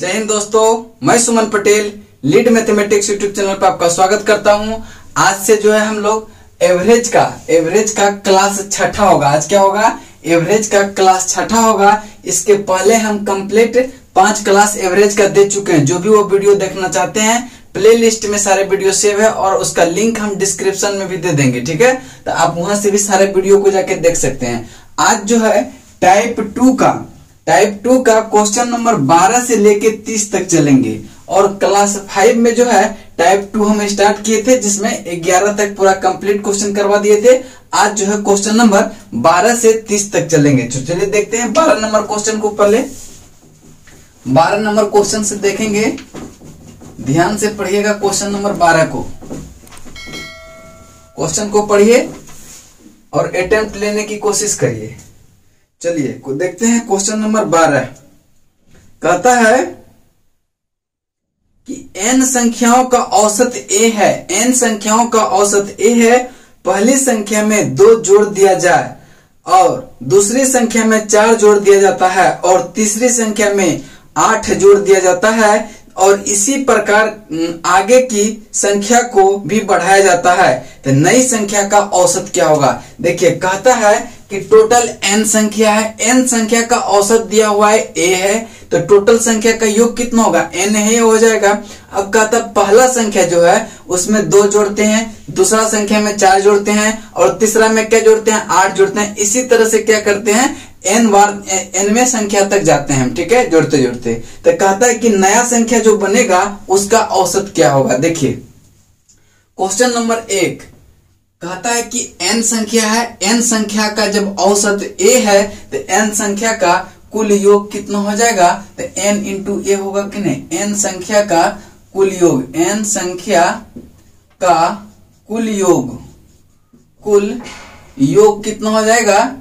जय हिंद दोस्तों, मैं Suman Patel lead mathematics YouTube channel पर आपका स्वागत करता हूं। आज से जो है हम लोग एवरेज का क्लास छठा होगा। आज क्या होगा? एवरेज का क्लास छठा होगा। इसके पहले हम कंप्लीट 5 क्लास एवरेज का दे चुके हैं। जो भी वो वीडियो देखना चाहते हैं, प्ले लिस्ट में सारे वीडियो सेव है और उसका लिंक हम डिस्क्रिप्शन में भी दे देंगे, ठीक है? तो आप वहां से भी सारे वीडियो को जाके देख सकते हैं। आज जो है टाइप 2 का क्वेश्चन नंबर 12 से लेके 30 तक चलेंगे और क्लास 5 में जो है टाइप 2 हम स्टार्ट किए थे, जिसमें 11 तक पूरा कंप्लीट क्वेश्चन करवा दिए थे। आज जो है क्वेश्चन नंबर 12 से 30 तक चलेंगे। तो चलिए देखते हैं 12 नंबर क्वेश्चन को। पहले 12 नंबर क्वेश्चन से देखेंगे, ध्यान से पढ़िएगा क्वेश्चन नंबर 12 को। क्वेश्चन को पढ़िए और अटेम्प्ट लेने की कोशिश करिए। चलिए को देखते हैं। क्वेश्चन नंबर 12 कहता है कि n संख्याओं का औसत a है। n संख्याओं का औसत a है। पहली संख्या में 2 जोड़ दिया जाए और दूसरी संख्या में 4 जोड़ दिया जाता है और तीसरी संख्या में 8 जोड़ दिया जाता है और इसी प्रकार आगे की संख्या को भी बढ़ाया जाता है। तो नई संख्या का औसत क्या होगा? देखिए कहता है कि टोटल n संख्या है। n संख्या का औसत दिया हुआ है a है, तो टोटल संख्या का योग कितना होगा? n है, हो जाएगा। अब कहता पहला संख्या जो है उसमें 2 जोड़ते हैं, दूसरा संख्या में 4 जोड़ते हैं और तीसरा में क्या जोड़ते हैं? 8 जोड़ते हैं। इसी तरह से क्या करते हैं? nवें संख्या तक जाते हैं, ठीक है, जोड़ते जोड़ते। तो कहता है कि नया संख्या जो बनेगा उसका औसत क्या होगा? देखिए क्वेश्चन नंबर 1 कहता है कि n संख्या है। n संख्या का जब औसत a है तो n संख्या का कुल योग कितना हो जाएगा? तो n इंटू a होगा कि नहीं? n संख्या का कुल योग, n संख्या का कुल योग कितना हो जाएगा?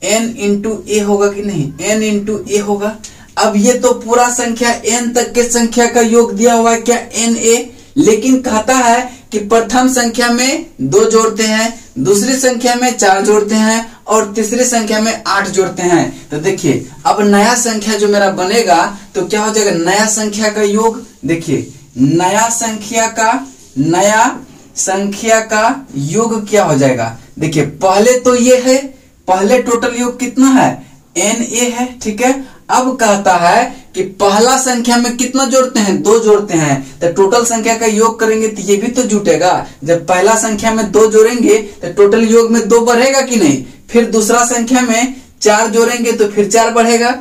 n इंटू a होगा कि नहीं? n इंटू a होगा। अब ये तो पूरा संख्या n तक के संख्या का योग दिया हुआ है, क्या? na। लेकिन कहता है कि प्रथम संख्या में 2 जोड़ते हैं, दूसरी संख्या में 4 जोड़ते हैं और तीसरी संख्या में 8 जोड़ते हैं। तो देखिए अब नया संख्या जो मेरा बनेगा तो क्या हो जाएगा? नया संख्या का योग। देखिए नया संख्या का योग क्या हो जाएगा? देखिए पहले तो ये है, पहले टोटल योग कितना है? na है, ठीक है। अब कहता है कि पहला संख्या में कितना जोड़ते हैं? 2 जोड़ते हैं। तो टोटल संख्या का योग करेंगे तो ये भी तो जुटेगा। जब पहला संख्या में 2 जोड़ेंगे तो टोटल योग में 2 बढ़ेगा कि नहीं? फिर दूसरा संख्या में 4 जोड़ेंगे तो फिर 4 बढ़ेगा।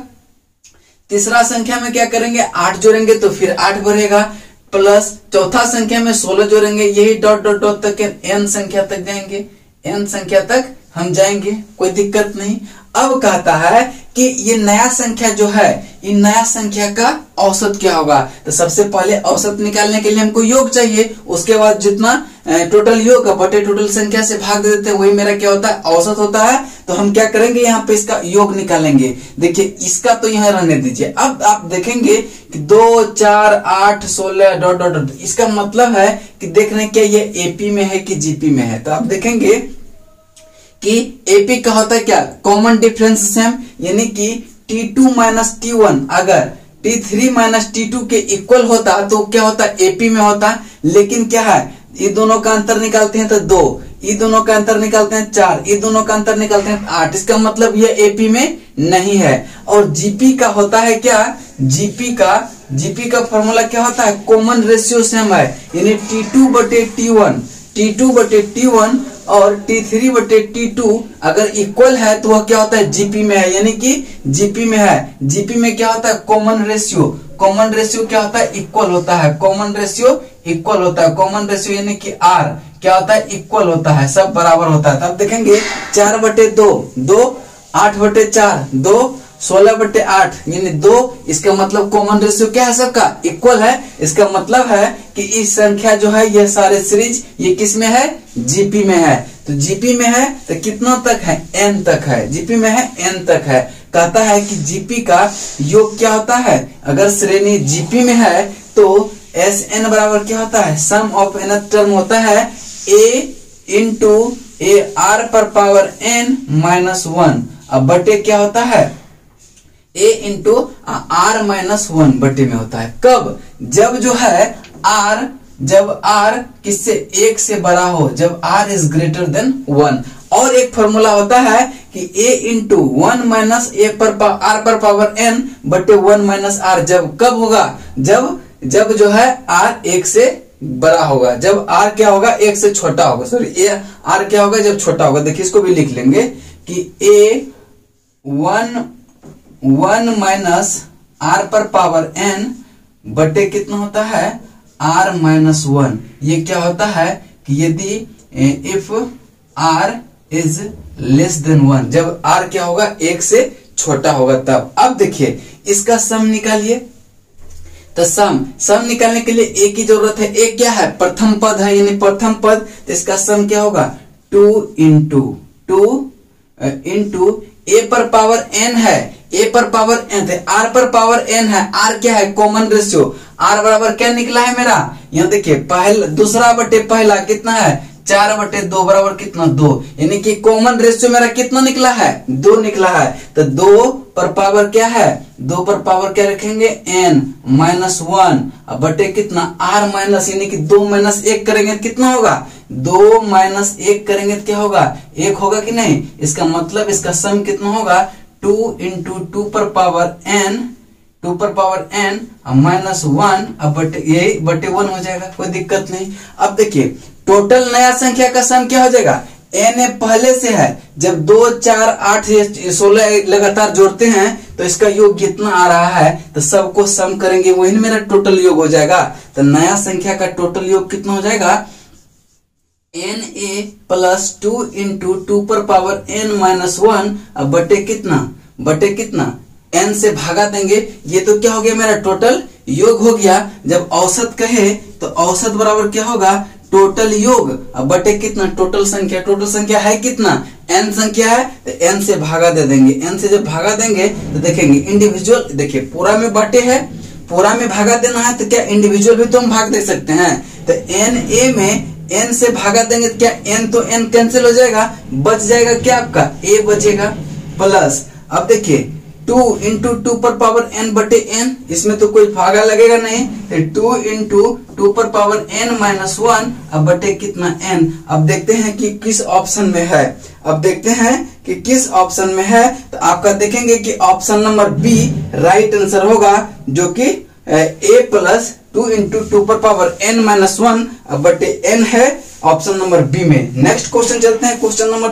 तीसरा संख्या में क्या करेंगे? 8 जोड़ेंगे तो फिर 8 बढ़ेगा। प्लस चौथा संख्या में 16 जोड़ेंगे। यही डॉट डॉट डॉट तक n संख्या तक जाएंगे। n संख्या तक हम जाएंगे, कोई दिक्कत नहीं। अब कहता है कि ये नया संख्या जो है, ये नया संख्या का औसत क्या होगा? तो सबसे पहले औसत निकालने के लिए हमको योग चाहिए। उसके बाद जितना टोटल योग बटे टोटल संख्या से भाग दे देते हैं, वही मेरा क्या होता है? औसत होता है। तो हम क्या करेंगे? यहाँ पे इसका योग निकालेंगे। देखिए इसका तो यहाँ रहने दीजिए। अब आप देखेंगे कि 2, 4, 8, 16 डॉट डॉट डॉट। इसका मतलब है कि देख रहे हैं क्या ये एपी में है कि जीपी में है। तो आप देखेंगे कि एपी का होता है क्या? कॉमन डिफरेंस सम, यानी कि T2 माइनस T1 अगर T3 माइनस T2 के इक्वल होता तो क्या होता? एपी में होता। लेकिन क्या है? ये दोनों का अंतर निकालते हैं तो 2, ये दोनों का अंतर निकालते हैं 4, ये दोनों का अंतर निकालते हैं 8। इसका मतलब ये एपी में नहीं है। और जीपी का होता है क्या? जीपी का फॉर्मूला क्या होता है? कॉमन रेशियो सम है, यानी T2 बटे T1 और T3 बटे T2 अगर इक्वल है तो वह क्या होता है? जीपी में है, यानी कि जीपी में है। जीपी में क्या होता है? कॉमन रेशियो क्या होता है? इक्वल होता है। कॉमन रेशियो यानी कि R क्या होता है? इक्वल होता है, सब बराबर होता है। तब देखेंगे 4 बटे 2, 8 बटे 4, 2, 16 बटे 8 यानी 2। इसका मतलब कॉमन रेशियो क्या है? सबका इक्वल है। इसका मतलब है कि इस संख्या जो है ये सारे सीरीज ये किस में है? जीपी में है। तो जीपी में है तो कितना तक है? n तक है। जीपी में है, n तक है। कहता है कि जीपी का योग क्या होता है? अगर श्रेणी जीपी में है तो Sn बराबर क्या होता है? सम ऑफ nth टर्म होता है a इंटू a r पर पावर n माइनस 1। अब बटे क्या होता है? a इंटू आर माइनस 1 बटे में होता है। कब? जब जो है r, जब r किससे? 1 से बड़ा हो, जब r इज ग्रेटर देन 1। और एक फॉर्मूला होता है कि a इंटू 1 माइनस a पर r पर पावर n बटे 1 माइनस r। जब कब होगा? जब जो है r 1 से बड़ा होगा, जब r क्या होगा? 1 से छोटा होगा, सॉरी r क्या होगा? जब छोटा होगा। देखिए इसको भी लिख लेंगे कि a 1 माइनस r पर पावर n बटे कितना होता है? r minus 1। ये क्या होता है कि यदि if r is less than 1, जब r क्या होगा? 1 से छोटा होगा तब। अब देखिए इसका सम निकालिए। तो सम निकालने के लिए a की जरूरत है। a क्या है? प्रथम पद है, यानी प्रथम पद। तो इसका सम क्या होगा? 2 इंटू a पर पावर n है, a पर पावर n है, r पर पावर n है। r क्या है? Common ratio. r बराबर क्या निकला है मेरा? यहाँ देखिए पहला दूसरा बटे पहला कितना है? 4 बटे 2 बराबर कितना? 2। यानी कि कॉमन रेशियो मेरा कितना निकला है? 2 निकला है। तो 2 पर पावर क्या है? 2 पर पावर क्या रखेंगे? n माइनस 1 बटे कितना? r माइनस, यानी कि 2 माइनस 1 करेंगे कितना होगा? 2 माइनस 1 करेंगे तो क्या होगा? 1 होगा कि नहीं? इसका मतलब इसका सम कितना होगा? 2 इंटू 2 पर पावर n माइनस 1 अब बटे यही बटे 1 हो जाएगा, कोई दिक्कत नहीं। अब देखिए टोटल नया संख्या का सम क्या हो जाएगा? n पहले से है, जब 2 4 8 16 लगातार जोड़ते हैं तो इसका योग कितना आ रहा है? तो सबको सम करेंगे, वही मेरा टोटल योग हो जाएगा। तो नया संख्या का टोटल योग कितना हो जाएगा? na प्लस 2 इंटू 2 पर पावर n माइनस 1 अब बटे कितना? n से भागा देंगे। ये तो क्या हो गया? मेरा टोटल योग हो गया। जब औसत कहे तो औसत बराबर क्या होगा? टोटल योग अब बटे कितना? टोटल संख्या है कितना? n संख्या है तो n से भागा दे देंगे। n से जब भागा देंगे तो देखेंगे इंडिविजुअल, देखिए पूरा में बाटे है, पूरा में भागा देना है तो क्या इंडिविजुअल भी तो हम भाग दे सकते हैं। तो na में n से भागा देंगे तो क्या n तो n कैंसिल हो जाएगा, बच जाएगा क्या? आपका a बचेगा। प्लस अब देखिए 2 इंटू 2 पर पावर n बटे n, इसमें तो कोई भागा लगेगा नहीं। तो 2 इंटू 2 पर पावर n माइनस 1 अब बटे कितना? n। अब देखते हैं कि किस ऑप्शन में है। तो आपका देखेंगे कि option number B right answer होगा, जो कि a प्लस 2 इंटू 2 पर पावर n माइनस 1 अब बटे n है ऑप्शन नंबर बी में। नेक्स्ट क्वेश्चन चलते हैं, क्वेश्चन नंबर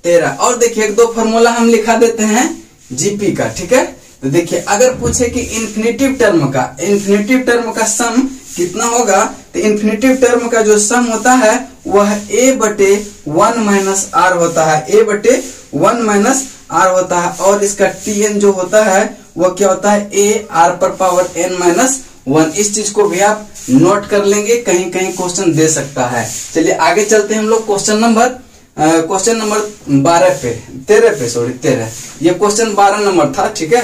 13। और देखिए 1-2 फॉर्मूला हम लिखा देते हैं जीपी का, ठीक है। तो देखिए अगर पूछे कि इन्फिनेटिव टर्म का सम कितना होगा, तो इन्फिनेटिव टर्म का जो सम होता है वह a बटे 1 माइनस r होता है, a बटे 1 माइनस r होता है। और इसका tn जो होता है वह क्या होता है? a r पर पावर n माइनस 1। इस चीज को भी आप नोट कर लेंगे, कहीं क्वेश्चन दे सकता है। चलिए आगे चलते हैं हम लोग क्वेश्चन नंबर 13। ये क्वेश्चन 12 नंबर था, ठीक है।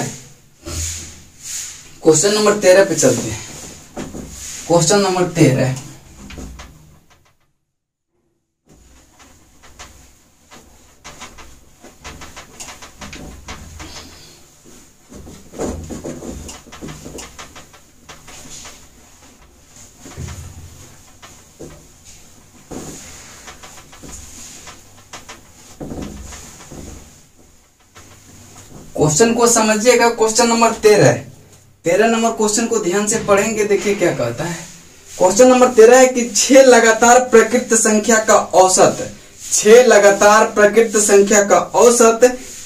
क्वेश्चन नंबर 13 पे चलते हैं। क्वेश्चन नंबर 13 क्वेश्चन को समझिएगा। क्वेश्चन नंबर 13 नंबर क्वेश्चन को ध्यान से पढ़ेंगे। देखिए क्या कहता है। क्वेश्चन नंबर 13 है कि 6 लगातार प्रकृत संख्या का औसत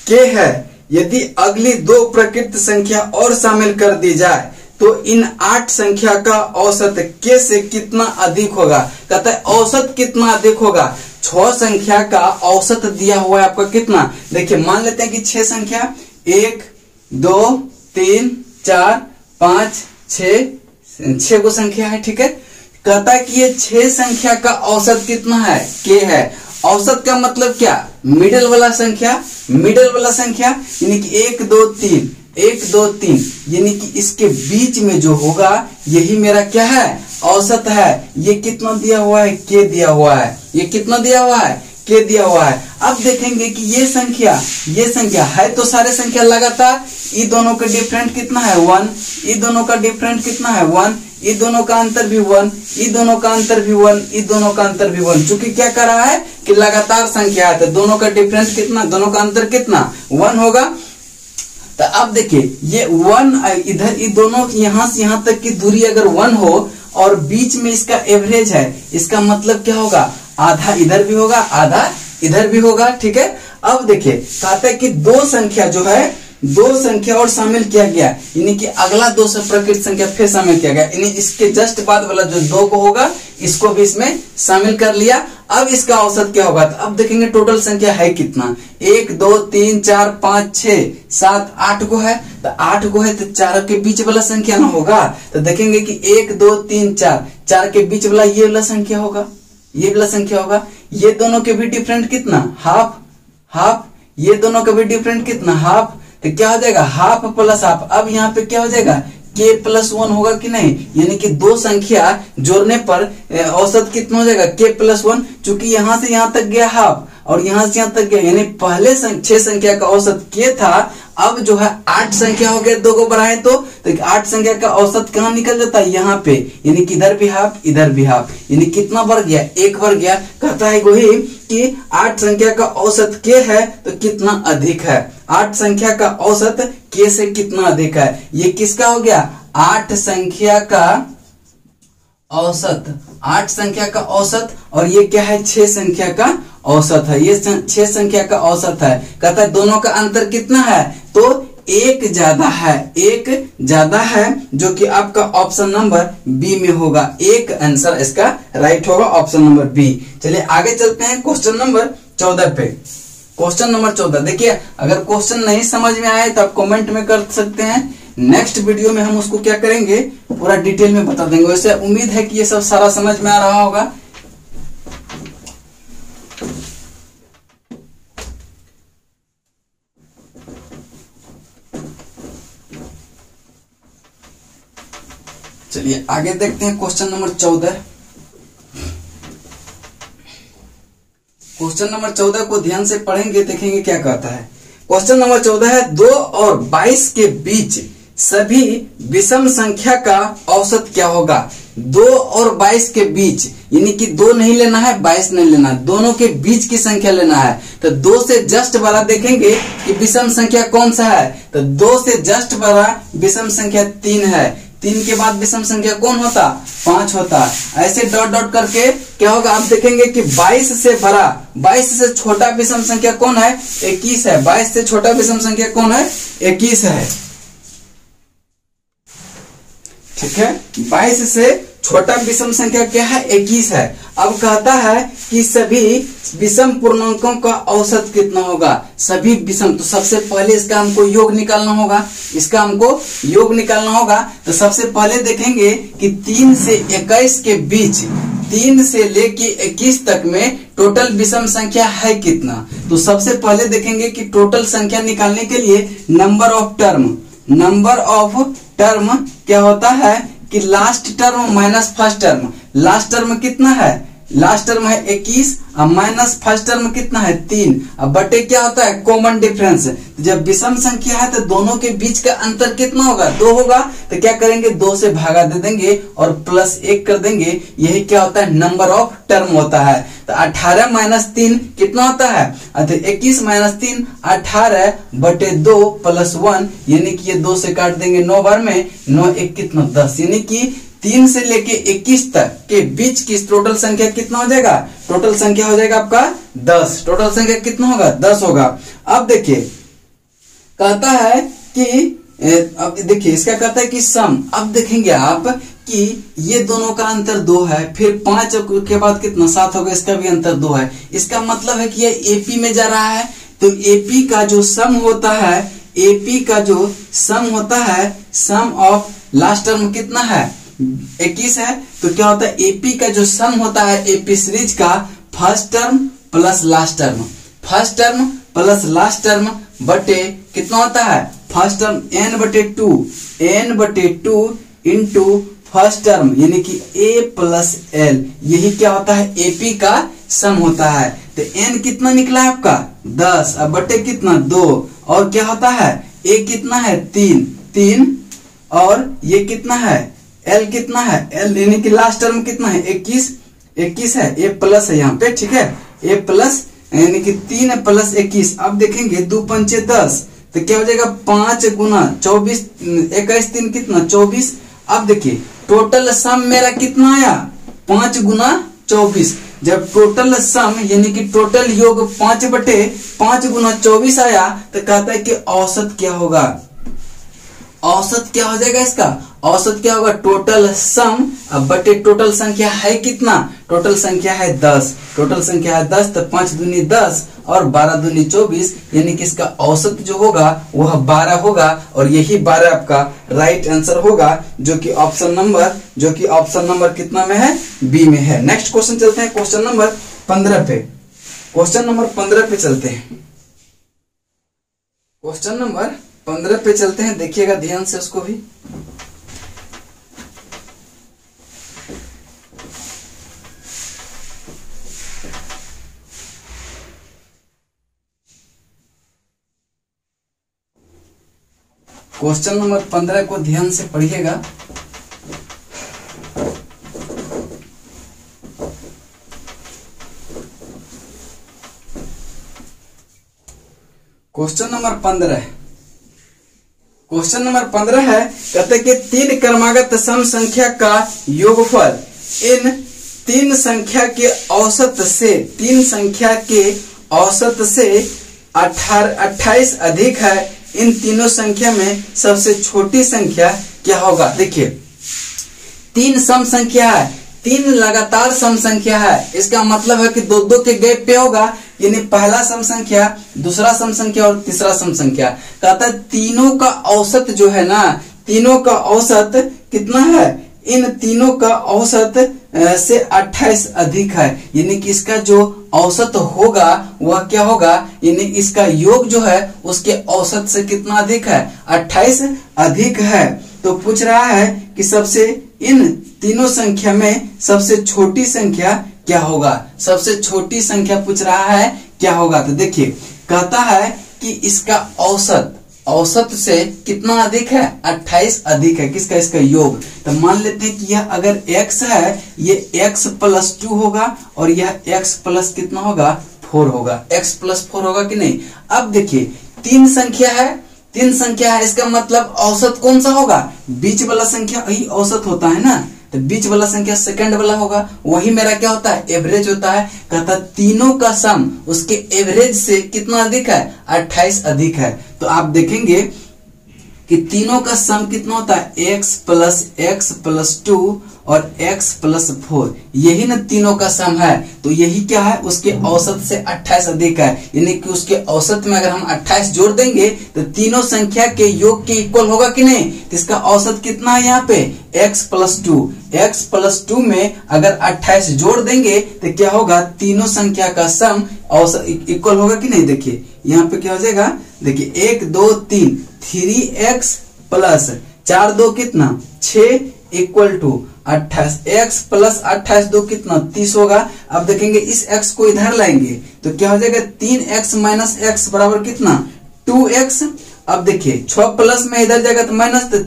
k है। यदि अगली 2 प्रकृत संख्या और शामिल कर दी जाए तो इन 8 संख्या का औसत k से कितना अधिक होगा। कहता है औसत कितना अधिक होगा। 6 संख्या का औसत दिया हुआ है आपका कितना। देखिए मान लेते हैं कि 6 संख्या 1 2 3 4 5 6 को संख्या है, ठीक है। कहता है कि ये 6 संख्या का औसत कितना है? k है। औसत का मतलब क्या? मिडिल वाला संख्या यानी कि 1 2 3 यानी कि इसके बीच में जो होगा यही मेरा क्या है? औसत है। ये कितना दिया हुआ है? k दिया हुआ है। ये कितना दिया हुआ है? के दिया हुआ है। अब देखेंगे कि ये संख्या है तो सारे संख्या लगातार, ये दोनों का डिफरेंट कितना है 1, ये दोनों का डिफरेंट कितना है 1, ये दोनों का अंतर भी 1, ये दोनों का अंतर भी 1, ये दोनों का अंतर भी 1। चूंकि क्या कर रहा है कि लगातार संख्या है तो दोनों का डिफरेंस कितना, दोनों का अंतर कितना 1 होगा। तो अब देखिए ये 1 इधर, ये दोनों यहां से यहां तक की दूरी अगर 1 हो और बीच में इसका एवरेज है, इसका मतलब क्या होगा, आधा इधर भी होगा आधा इधर भी होगा। ठीक है, अब देखिए कहते हैं कि दो संख्या और शामिल किया गया, यानी कि अगला 2 से प्रकृत संख्या फिर शामिल किया गया, यानी इसके जस्ट बाद वाला जो 2 को होगा इसको भी इसमें शामिल कर लिया। अब इसका औसत क्या होगा, तो अब देखेंगे टोटल संख्या है कितना, 1 2 3 4 5 6 7 8 को है, तो 8 को है तो 4 के बीच वाला संख्या ना होगा, तो देखेंगे कि 1 2 3 4 के बीच वाला ये वाला संख्या होगा, ये वाला संख्या होगा। ये दोनों के भी डिफरेंट कितना, हाफ, ये दोनों का भी डिफरेंट कितना, हाफ, तो क्या हो जाएगा हाफ प्लस हाफ। अब यहाँ पे क्या हो जाएगा k प्लस 1 होगा कि नहीं, यानी कि 2 संख्या जोड़ने पर औसत कितना हो जाएगा k प्लस 1। चूंकि यहाँ से यहाँ तक गया हाफ और यहाँ से यहाँ तक गया, यानी पहले 6 संख्या का औसत k था, अब जो है 8 संख्या हो गया, 2 को बढ़ाए तो 8 संख्या का औसत कहाँ निकल जाता है, यहाँ पे, यानी कि इधर भी हाफ इधर भी हाफ, यानी कितना बढ़ गया 1 बढ़ गया। कहता है वही कि 8 संख्या का औसत k है तो कितना अधिक है, 8 संख्या का औसत k से कितना अधिक है। ये किसका हो गया 8 संख्या का औसत, 8 संख्या का औसत, और ये क्या है 6 संख्या का औसत है, ये 6 संख्या का औसत है। कहता है दोनों का अंतर कितना है, तो 1 ज्यादा है, जो कि आपका ऑप्शन नंबर बी में होगा। एक आंसर इसका राइट होगा, ऑप्शन नंबर बी। चलिए आगे चलते हैं क्वेश्चन नंबर 14 पे। क्वेश्चन नंबर 14 देखिए, अगर क्वेश्चन नहीं समझ में आए तो आप कमेंट में कर सकते हैं, नेक्स्ट वीडियो में हम उसको क्या करेंगे पूरा डिटेल में बता देंगे। वैसे उम्मीद है कि ये सब सारा समझ में आ रहा होगा। चलिए आगे देखते हैं क्वेश्चन नंबर 14। क्वेश्चन नंबर 14 को ध्यान से पढ़ेंगे, देखेंगे क्या कहता है। क्वेश्चन नंबर 14 है 2 और 22 के बीच सभी विषम संख्या का औसत क्या होगा। 2 और 22 के बीच, यानी कि 2 नहीं लेना है 22 नहीं लेना, दोनों के बीच की संख्या लेना है। तो 2 से जस्ट बड़ा देखेंगे कि विषम संख्या कौन सा है, तो 2 से जस्ट बड़ा विषम संख्या 3 है, 3 के बाद विषम संख्या कौन होता 5 होता। ऐसे डॉट डॉट करके क्या होगा, आप देखेंगे कि 22 से बड़ा, 22 से छोटा विषम संख्या कौन है 21 है, 22 से छोटा विषम संख्या कौन है 21 है। ठीक है, 22 से छोटा विषम संख्या क्या है 21 है। अब कहता है कि सभी विषम पूर्णांकों का औसत कितना होगा, सभी विषम। तो सबसे पहले इसका हमको योग निकालना होगा, इसका हमको योग निकालना होगा। तो सबसे पहले देखेंगे कि 3 से 21 के बीच, 3 से लेके 21 तक में टोटल विषम संख्या है कितना। तो सबसे पहले देखेंगे कि टोटल संख्या निकालने के लिए नंबर ऑफ टर्म क्या होता है कि last term minus first term. Last term कितना है, लास्ट टर्म है 21 और माइनस फर्स्ट टर्म कितना है 3। अब बटे क्या होता है कॉमन डिफरेंस। तो जब विषम संख्या है तो दोनों के बीच का अंतर कितना होगा 2 होगा। तो क्या करेंगे 2 से भागा दे देंगे और प्लस 1 कर देंगे, यही क्या होता है नंबर ऑफ टर्म होता है। तो 18 माइनस 3 कितना होता है, तो 21 माइनस 3 18 बटे 2 प्लस 1, यानी कि ये 2 से काट देंगे 9 बार में, 9 1 कितना 10, यानी कि 3 से लेके 21 तक के बीच की टोटल संख्या कितना हो जाएगा, टोटल संख्या हो जाएगा आपका 10। टोटल संख्या कितना होगा 10 होगा। अब देखिए कहता है कि अब देखिए इसका कहता है कि सम। अब देखेंगे आप कि ये दोनों का अंतर 2 है, फिर 5 के बाद कितना 7 होगा, इसका भी अंतर 2 है। इसका मतलब है कि ये एपी में जा रहा है। तो एपी का जो सम होता है, एपी का जो सम होता है, सम ऑफ लास्ट टर्म कितना है 21 है। तो क्या होता है एपी का जो सम होता है एपी सीरीज का first term plus last term, first term plus last term बटे कितना होता है फर्स्ट टर्म n बटे 2 इंटू फर्स्ट टर्म, यानी कि a प्लस l, यही क्या होता है एपी का सम होता है। तो n कितना निकला है आपका 10, अब बटे कितना 2, और क्या होता है a कितना है 3, और ये कितना है l कितना है l, यानी कि लास्ट टर्म कितना है 21 है, a प्लस है यहाँ पे, ठीक है, a प्लस यानी कि 3 प्लस 21। अब देखेंगे 2 पंचे 10, तो क्या हो जाएगा 5 गुना 24, 21 3 कितना 24। अब देखिए टोटल सम मेरा कितना आया 5 गुना 24। जब टोटल सम यानी कि टोटल योग 5 बटे 5 गुना 24 आया, तो कहता है कि औसत क्या होगा, औसत क्या हो जाएगा इसका, औसत क्या होगा टोटल सम अब बटे टोटल संख्या है कितना, टोटल संख्या है 10, टोटल संख्या है 10, तो 5 दूनी 10 और 12 दूनी 24, यानी कि इसका औसत जो होगा वह 12 होगा, और यही 12 आपका राइट आंसर होगा, जो कि ऑप्शन नंबर कितना में है, बी में है। नेक्स्ट क्वेश्चन चलते हैं क्वेश्चन नंबर 15 पे, क्वेश्चन नंबर 15 पे चलते हैं, क्वेश्चन नंबर 15 पे चलते हैं, देखिएगा ध्यान से उसको भी। क्वेश्चन नंबर 15 को ध्यान से पढ़िएगा। क्वेश्चन नंबर 15 है, कहते कि 3 क्रमागत सम संख्या का योगफल इन 3 संख्या के औसत से 28 अधिक है, इन तीनों संख्या में सबसे छोटी संख्या क्या होगा। देखिए 3 सम संख्या है, 3 लगातार सम संख्या है, इसका मतलब है कि 2-2 के गैप पे होगा, यानी पहला सम संख्या, दूसरा सम संख्या और तीसरा सम संख्या। कहता है तीनों का औसत जो है ना, तीनों का औसत कितना है, इन तीनों का औसत से 28 अधिक है, यानी कि इसका जो औसत होगा वह क्या होगा, यानी इसका योग जो है उसके औसत से कितना अधिक है, 28 अधिक है। तो पूछ रहा है कि सबसे इन तीनों संख्या में सबसे छोटी संख्या क्या होगा, सबसे छोटी संख्या पूछ रहा है क्या होगा। तो देखिए कहता है कि इसका औसत से कितना अधिक है, 28 अधिक है, किसका, इसका योग। तो मान लेते हैं कि यह अगर x है, ये x प्लस 2 होगा, और यह x प्लस कितना होगा 4 होगा, x प्लस 4 होगा कि नहीं। अब देखिए 3 संख्या है, इसका मतलब औसत कौन सा होगा, बीच वाला संख्या ही औसत होता है ना, तो बीच वाला संख्या सेकंड वाला होगा, वही मेरा क्या होता है, एवरेज होता है। कहता तीनों का सम उसके एवरेज से कितना अधिक है, 28 अधिक है। तो आप देखेंगे कि तीनों का सम कितना होता है, x प्लस 2 और x प्लस 4, यही ना तीनों का सम है। तो यही क्या है, उसके औसत से 28 अधिक है, यानी कि उसके औसत में अगर हम 28 जोड़ देंगे तो तीनों संख्या के योग के इक्वल होगा कि नहीं। तो इसका औसत कितना है यहाँ पे, x प्लस 2 में अगर 28 जोड़ देंगे तो क्या होगा, तीनों संख्या का सम औसत इक्वल होगा कि नहीं। देखिए यहाँ पे क्या हो जाएगा, देखिए 1 2 3 3x प्लस 4 2 कितना 6 इक्वल टू 28, x प्लस 28 2 कितना 30 होगा। अब देखेंगे इस x को इधर लाएंगे तो क्या हो जाएगा, 3x माइनस x बराबर कितना 2x। अब देखिए 6 प्लस में इधर जाएगा तो माइनस, तो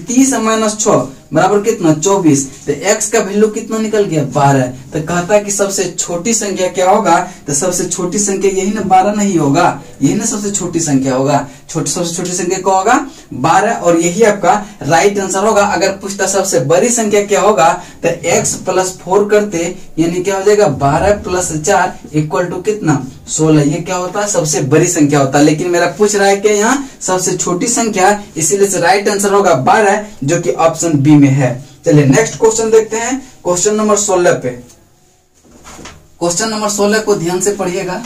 30 माइनस 6 बराबर कितना 24। तो x का वैल्यू कितना निकल गया 12। तो कहता है कि सबसे छोटी संख्या क्या होगा, तो सबसे छोटी संख्या यही ना 12 नहीं होगा, यही ना सबसे छोटी संख्या होगा, सबसे छोटी संख्या क्या होगा 12, और यही आपका राइट आंसर होगा। अगर पूछता सबसे बड़ी संख्या क्या होगा, तो x प्लस 4 करते, यानी क्या हो जाएगा 12 प्लस 4 इक्वल टू कितना 16, ये क्या होता है सबसे बड़ी संख्या होता है। लेकिन मेरा पूछ रहा है कि यहाँ सबसे छोटी संख्या, इसीलिए से राइट आंसर होगा 12, जो कि ऑप्शन बी में है। चलिए नेक्स्ट क्वेश्चन देखते हैं, क्वेश्चन नंबर 16 पे। क्वेश्चन नंबर 16 को ध्यान से पढ़िएगा।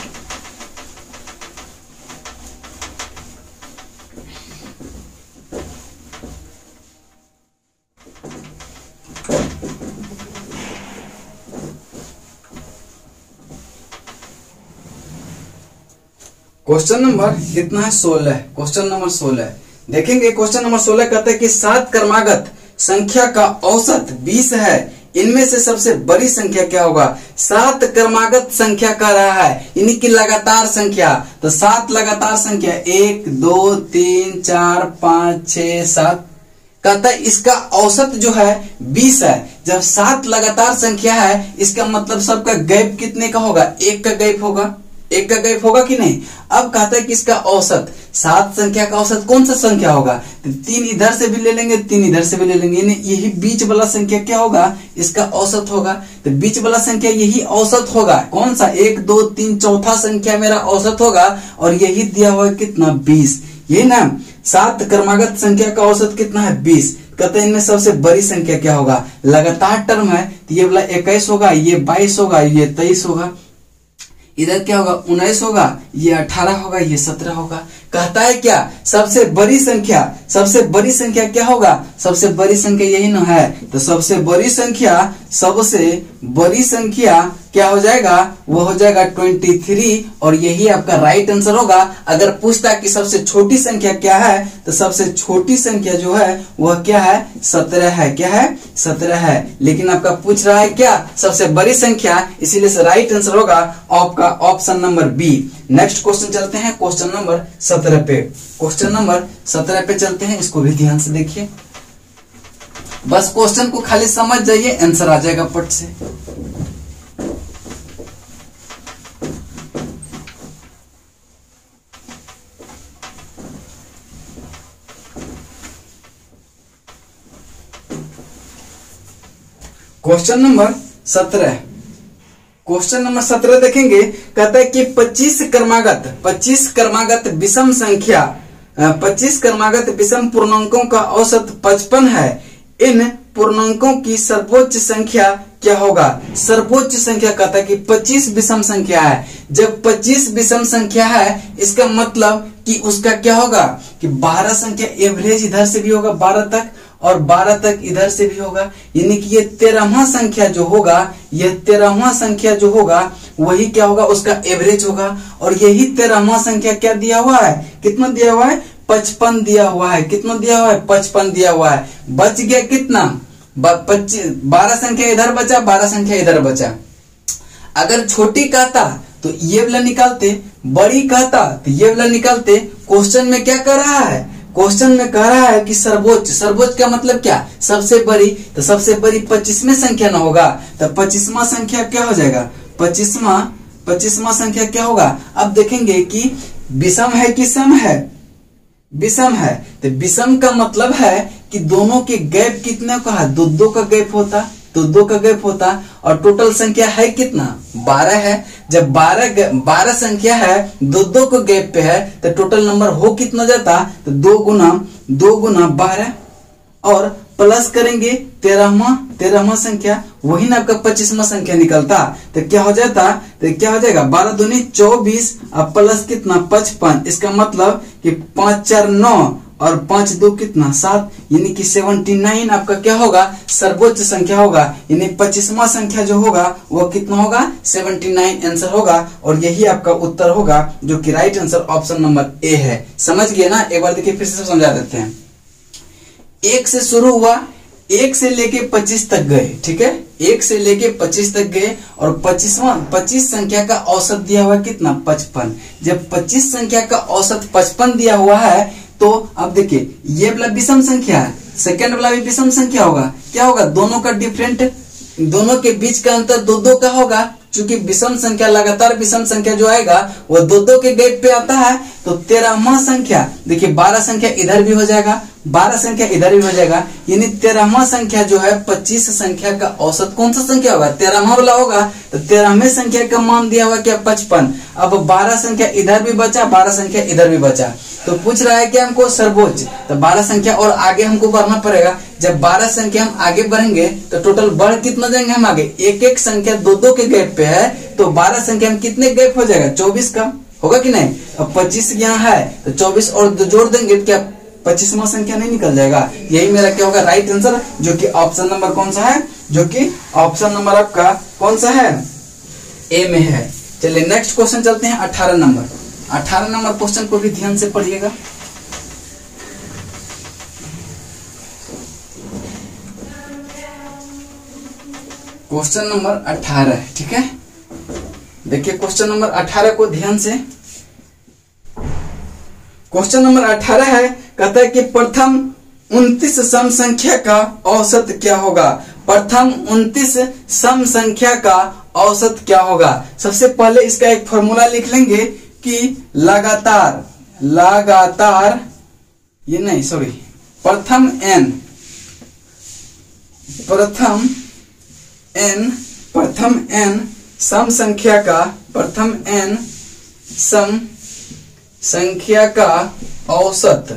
क्वेश्चन नंबर कितना है 16, क्वेश्चन नंबर 16 देखेंगे। क्वेश्चन नंबर 16 कहते हैं कि 7 क्रमागत संख्या का औसत 20 है, इनमें से सबसे बड़ी संख्या क्या होगा? 7 क्रमागत संख्या कह रहा है, यानी कि लगातार संख्या। तो 7 लगातार संख्या 1 2 3 4 5 6 7 कहता है इसका औसत जो है 20 है। जब 7 लगातार संख्या है इसका मतलब सबका गैप कितने का होगा? 1 का गैप होगा, 1 का गैप होगा कि नहीं। अब कहता है कि इसका औसत 7 संख्या का औसत कौन सा संख्या होगा? तो 3 इधर से भी ले लेंगे, 3 इधर से भी ले लेंगे, यही बीच वाला संख्या क्या होगा? इसका औसत होगा। तो बीच वाला संख्या यही औसत होगा। कौन सा? 1 2 3 चौथा संख्या मेरा औसत होगा और यही दिया हुआ है कितना? 20। यही ना 7 क्रमागत संख्या का औसत कितना है? 20। कहते हैं इनमें सबसे बड़ी संख्या क्या होगा? लगातार टर्म है तो ये वाला 21 होगा, ये 22 होगा, ये 23 होगा, इधर क्या होगा? 19 होगा, ये 18 होगा, ये 17 होगा। कहता है क्या? सबसे बड़ी संख्या, सबसे बड़ी संख्या क्या होगा? सबसे बड़ी संख्या यही ना है। तो सबसे बड़ी संख्या क्या हो जाएगा? वो हो जाएगा 23 और यही आपका राइट आंसर होगा। अगर पूछता कि सबसे छोटी संख्या क्या है तो सबसे छोटी संख्या जो है वह क्या है? 17 है। क्या है? 17 है। लेकिन आपका पूछ रहा है क्या? सबसे बड़ी संख्या, इसीलिए से राइट आंसर होगा आपका option number B. Next question चलते हैं क्वेश्चन नंबर 17 पे। क्वेश्चन नंबर 17 पे चलते हैं, इसको भी ध्यान से देखिए। बस क्वेश्चन को खाली समझ जाइए, आंसर आ जाएगा पट से। क्वेश्चन नंबर 17, क्वेश्चन नंबर 17 देखेंगे। कहता है कि 25 क्रमागत विषम संख्या, 25 क्रमागत विषम पूर्णांकों का औसत 55 है। इन पूर्णांकों की सर्वोच्च संख्या क्या होगा? सर्वोच्च संख्या कहता है कि 25 विषम संख्या है। जब 25 विषम संख्या है इसका मतलब कि उसका क्या होगा? कि 12 संख्या एवरेज इधर से भी होगा 12 तक और 12 तक इधर से भी होगा, यानी कि ये 13वां संख्या जो होगा, यह 13वां संख्या जो होगा वही क्या होगा? उसका एवरेज होगा। और यही 13वां संख्या क्या दिया हुआ है? कितना दिया हुआ है? 55 दिया हुआ है। कितना दिया हुआ है? 55 दिया हुआ है। बच गया कितना? 12 संख्या इधर बचा, 12 संख्या इधर बचा। अगर छोटी कहता तो ये वाला निकालते, बड़ी कहता तो ये वाला निकालते। क्वेश्चन में क्या कर रहा है? क्वेश्चन में कह रहा है कि सर्वोच्च, सर्वोच्च का मतलब क्या? सबसे बड़ी। तो सबसे बड़ी 25वें संख्या ना होगा, तो 25वां संख्या क्या हो जाएगा? 25वां संख्या क्या होगा? अब देखेंगे कि विषम है कि सम है? विषम है। तो विषम का मतलब है कि दोनों के गैप कितने का है? 2-2 का गैप होता, 2-2 का गैप होता। और टोटल संख्या है कितना? 12 है। जब 12 संख्या है 2-2 को गैप पे है तो टोटल नंबर हो कितना जाता? तो 2 गुना 12 और प्लस करेंगे 13वां संख्या, वही ना आपका 25वां संख्या निकलता। तो क्या हो जाता? तो क्या हो जाएगा? 12 दूनी 24 और प्लस कितना? 55। इसका मतलब कि 5 4 9 और 5 2 कितना? 7, यानी कि 79 आपका क्या होगा? सर्वोच्च संख्या होगा। यानी 25वां संख्या जो होगा वो कितना होगा? 79 आंसर होगा। और यही आपका उत्तर होगा जो कि right answer option number A है। समझ गए ना? एक बार देखिए फिर से समझा देते हैं। 1 से शुरू हुआ, 1 से लेके 25 तक गए, ठीक है? 1 से लेके 25 तक गए और 25 संख्या का औसत दिया हुआ है कितना? 55। जब 25 संख्या का औसत 55 दिया हुआ है तो अब देखिए ये वाला विषम संख्या है, सेकंड वाला भी विषम संख्या होगा। क्या होगा? दोनों का डिफरेंट, दोनों के बीच का अंतर 2-2 का होगा। चूंकि विषम संख्या, लगातार विषम संख्या जो आएगा वो 2-2 के गैप पे आता है। तो 13वां संख्या, देखिए 12 संख्या इधर भी हो जाएगा, 12 संख्या इधर भी हो जाएगा, यानी 13वां संख्या जो है 25 संख्या का औसत कौन सा संख्या होगा? 13वां वाला होगा। तो 13वें संख्या का मान दिया हुआ क्या? 55। अब 12 संख्या इधर भी बचा, 12 संख्या इधर भी बचा। तो पूछ रहा है कि हमको सर्वोच्च, तो 12 संख्या और आगे हमको बढ़ना पड़ेगा। जब 12 संख्या हम आगे बढ़ेंगे तो टोटल बढ़ कितना जाएंगे हम आगे? एक संख्या 2-2 के गैप पे है, तो 12 संख्या में कितने गैप हो जाएगा? 24 का होगा कि नहीं? अब 25 यहाँ है तो 24 और जोड़ देंगे तो क्या 25वां संख्या नहीं निकल जाएगा? यही मेरा क्या होगा? राइट आंसर, जो कि ऑप्शन नंबर कौन सा है? जो कि ऑप्शन नंबर आपका कौन सा है? ए में है। चलिए नेक्स्ट क्वेश्चन चलते हैं 18 नंबर। 18 नंबर क्वेश्चन को भी ध्यान से पढ़िएगा। क्वेश्चन नंबर 18, ठीक है। देखिए क्वेश्चन नंबर 18 को ध्यान से। क्वेश्चन नंबर 18 है, कहता है कि प्रथम 29 सम संख्या का औसत क्या होगा। प्रथम 29 सम संख्या का औसत क्या होगा। सबसे पहले इसका एक फॉर्मूला लिख लेंगे कि लगातार ये नहीं सॉरी प्रथम n सम संख्या का औसत,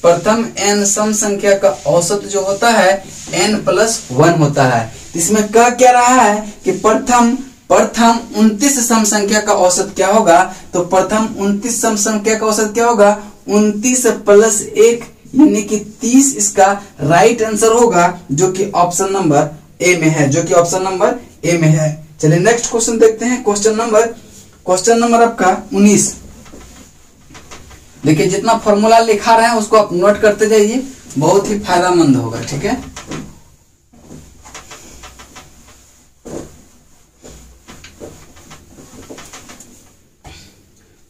प्रथम n सम संख्या का औसत जो होता है n+1 होता है। इसमें कह क्या रहा है कि प्रथम 29 सम संख्या का औसत क्या होगा। तो प्रथम 29 सम संख्या का औसत क्या होगा, 29 + 1 यानी कि 30 इसका राइट आंसर होगा, जो कि ऑप्शन नंबर ए में है, चलिए नेक्स्ट क्वेश्चन देखते हैं। क्वेश्चन नंबर आपका 19। देखिए जितना फॉर्मूला लिखा रहे हैं उसको आप नोट करते जाइए, बहुत ही फायदेमंद होगा, ठीक है।